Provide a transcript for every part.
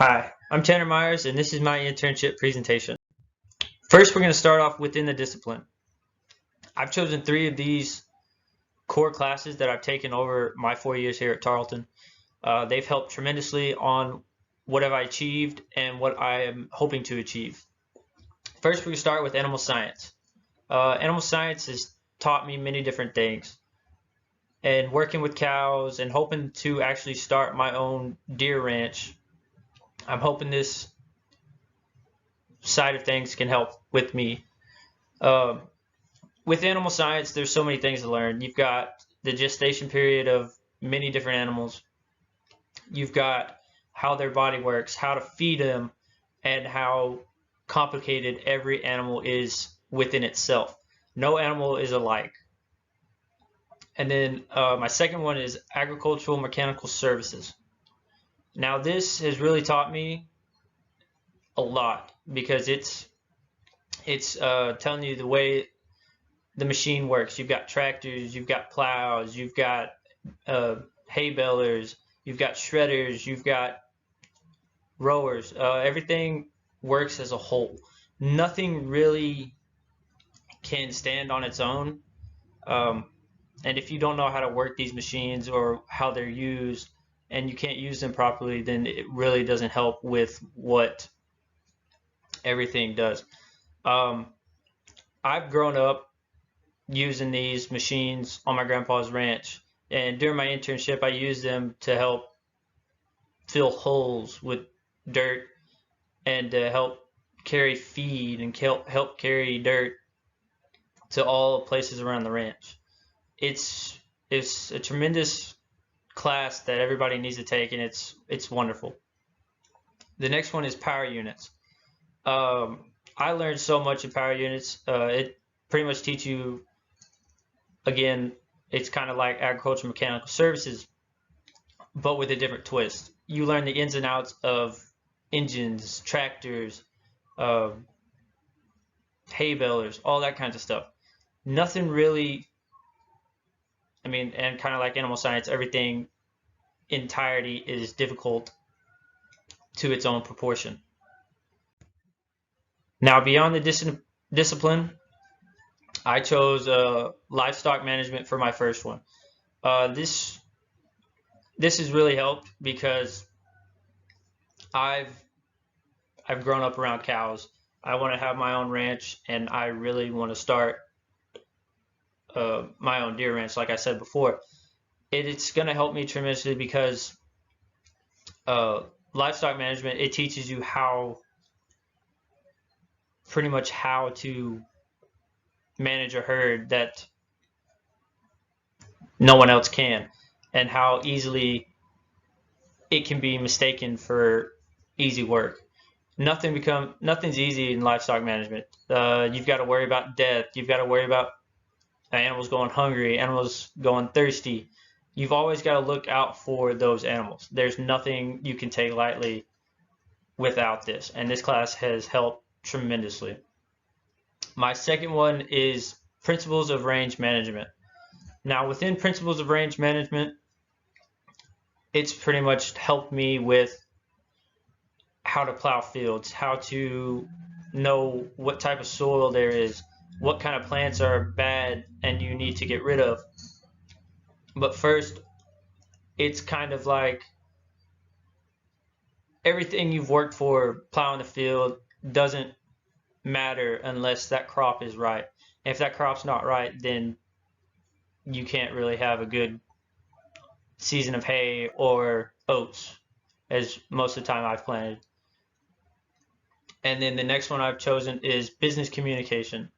Hi, I'm Tanner Myers, and this is my internship presentation. First, we're going to start off within the discipline. I've chosen 3 of these core classes that I've taken over my 4 years here at Tarleton. They've helped tremendously on what have I achieved and what I am hoping to achieve. First, we're going to start with animal science. Animal science has taught me many different things. And working with cows and hoping to actually start my own deer ranch, I'm hoping this side of things can help with me. Um, with animal science, there's so many things to learn. You've got the gestation period of many different animals. You've got how their body works, how to feed them, and how complicated every animal is within itself. No animal is alike. And then my second one is agricultural mechanical services. Now this has really taught me a lot because it's telling you the way the machine works. You've got tractors, you've got plows, you've got hay balers, you've got shredders, you've got rowers. Everything works as a whole. Nothing really can stand on its own. And if you don't know how to work these machines or how they're used and you can't use them properly, then it really doesn't help with what everything does. I've grown up using these machines on my grandpa's ranch, and during my internship I used them to help fill holes with dirt and to help carry feed and help carry dirt to all places around the ranch. It's a tremendous class that everybody needs to take, and it's wonderful. The next one is power units. I learned so much in power units. It pretty much teach you, again, it's kind of like agricultural mechanical services, but with a different twist. You learn the ins and outs of engines, tractors, hay balers, all that kinds of stuff. Nothing really, and kind of like animal science, everything entirety is difficult to its own proportion. Now, beyond the discipline, I chose livestock management for my first one. This has really helped because I've grown up around cows. I want to have my own ranch, and I really want to start my own deer ranch, like I said before. It's going to help me tremendously because livestock management, it teaches you pretty much how to manage a herd that no one else can, and how easily it can be mistaken for easy work. Nothing's easy in livestock management. You've got to worry about death. You've got to worry about animals going hungry, animals going thirsty. You've always got to look out for those animals. There's nothing you can take lightly without this, and this class has helped tremendously. My second one is principles of range management. Now, within principles of range management, it's pretty much helped me with how to plow fields, how to know what type of soil there is, what kind of plants are bad and you need to get rid of. But first, it's kind of like everything you've worked for plowing the field doesn't matter unless that crop is right. And if that crop's not right, then you can't really have a good season of hay or oats, as most of the time I've planted. And then the next one I've chosen is business communication.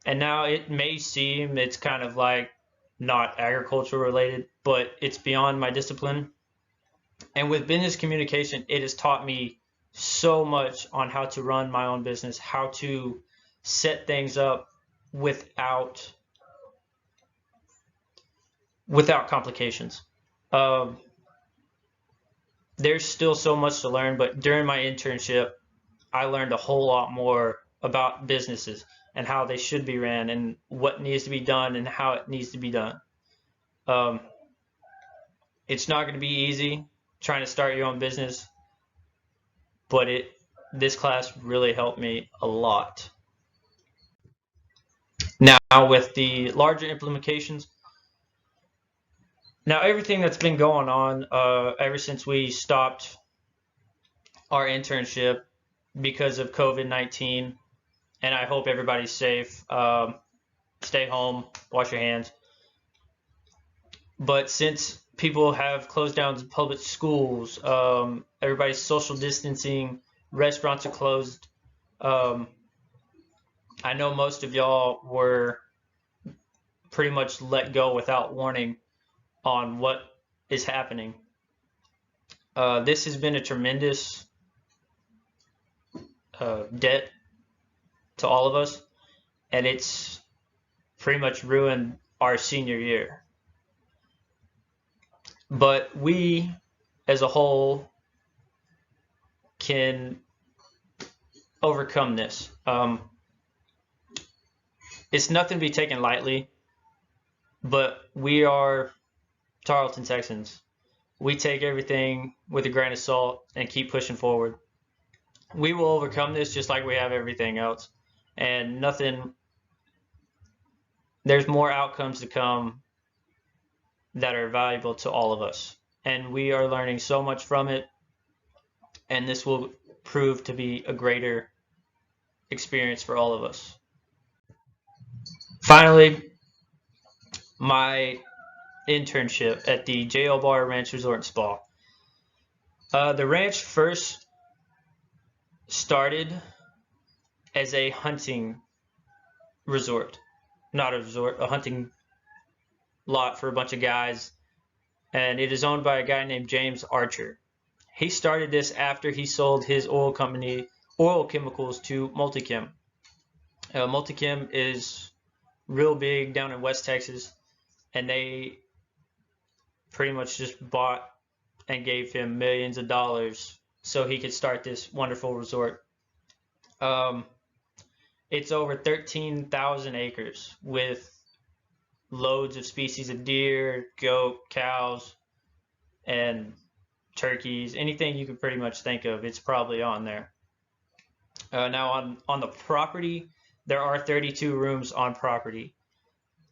And now it may seem it's kind of like not agriculture related, but it's beyond my discipline. And with business communication, it has taught me so much on how to run my own business, how to set things up without complications. There's still so much to learn, but during my internship, I learned a whole lot more about businesses and how they should be ran and what needs to be done and how it needs to be done. It's not going to be easy trying to start your own business. but this class really helped me a lot. Now with the larger implementations, now everything that's been going on ever since we stopped our internship because of COVID-19, and I hope everybody's safe. Stay home, wash your hands. But since people have closed down public schools, everybody's social distancing, restaurants are closed. I know most of y'all were pretty much let go without warning on what is happening. This has been a tremendous debt to all of us, and it's pretty much ruined our senior year. But we, as a whole, can overcome this. It's nothing to be taken lightly, but we are Tarleton Texans. We take everything with a grain of salt and keep pushing forward. We will overcome this just like we have everything else. And there's more outcomes to come that are valuable to all of us. And we are learning so much from it. And this will prove to be a greater experience for all of us. Finally, my internship at the JL Bar Ranch Resort and Spa. The ranch first started as a hunting resort. Not a resort, a hunting lot for a bunch of guys. And it is owned by a guy named James Archer. He started this after he sold his oil company, oil chemicals, to Multichem. Multichem is real big down in West Texas, and they pretty much just bought and gave him millions of dollars so he could start this wonderful resort. It's over 13,000 acres with loads of species of deer, goat, cows, and turkeys. Anything you could pretty much think of, it's probably on there. Now on the property, there are 32 rooms on property.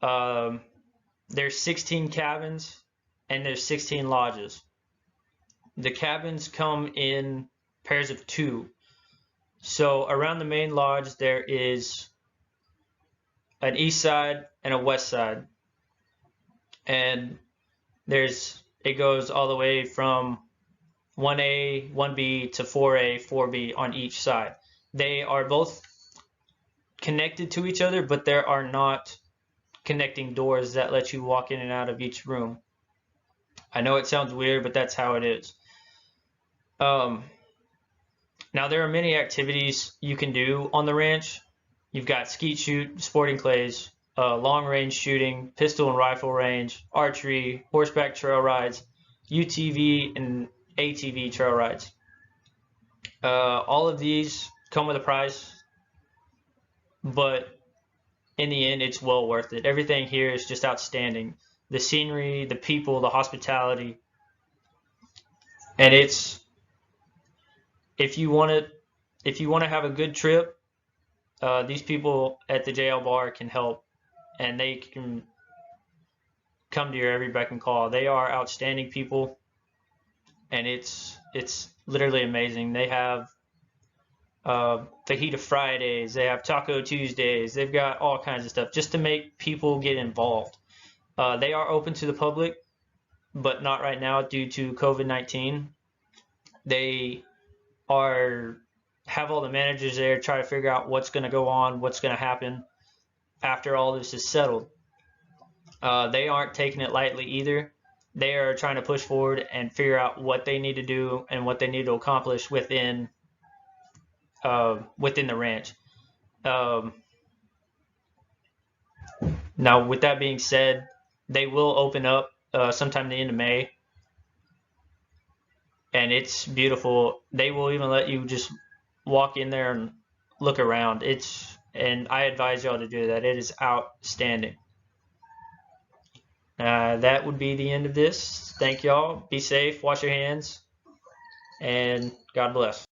There's 16 cabins and there's 16 lodges. The cabins come in pairs of 2. So around the main lodge there is an east side and a west side. And it goes all the way from 1A, 1B to 4A, 4B on each side. They are both connected to each other, but there are not connecting doors that let you walk in and out of each room. I know it sounds weird, but that's how it is. Now there are many activities you can do on the ranch. You've got skeet shoot, sporting clays, long range shooting, pistol and rifle range, archery, horseback trail rides, UTV and ATV trail rides. All of these come with a price, but in the end it's well worth it. Everything here is just outstanding. The scenery, the people, the hospitality, and if you want to have a good trip, these people at the JL Bar can help, and they can come to your every beck and call. They are outstanding people, and it's literally amazing. They have Fajita Fridays, they have Taco Tuesdays, they've got all kinds of stuff just to make people get involved. They are open to the public, but not right now due to COVID-19. They have all the managers there try to figure out what's going to go on, what's going to happen after all this is settled. They aren't taking it lightly either. They are trying to push forward and figure out what they need to do and what they need to accomplish within the ranch. Now, with that being said, they will open up sometime the end of May, and it's beautiful. They will even let you just walk in there and look around. And I advise y'all to do that. It is outstanding. That would be the end of this. Thank y'all. Be safe, wash your hands, and God bless.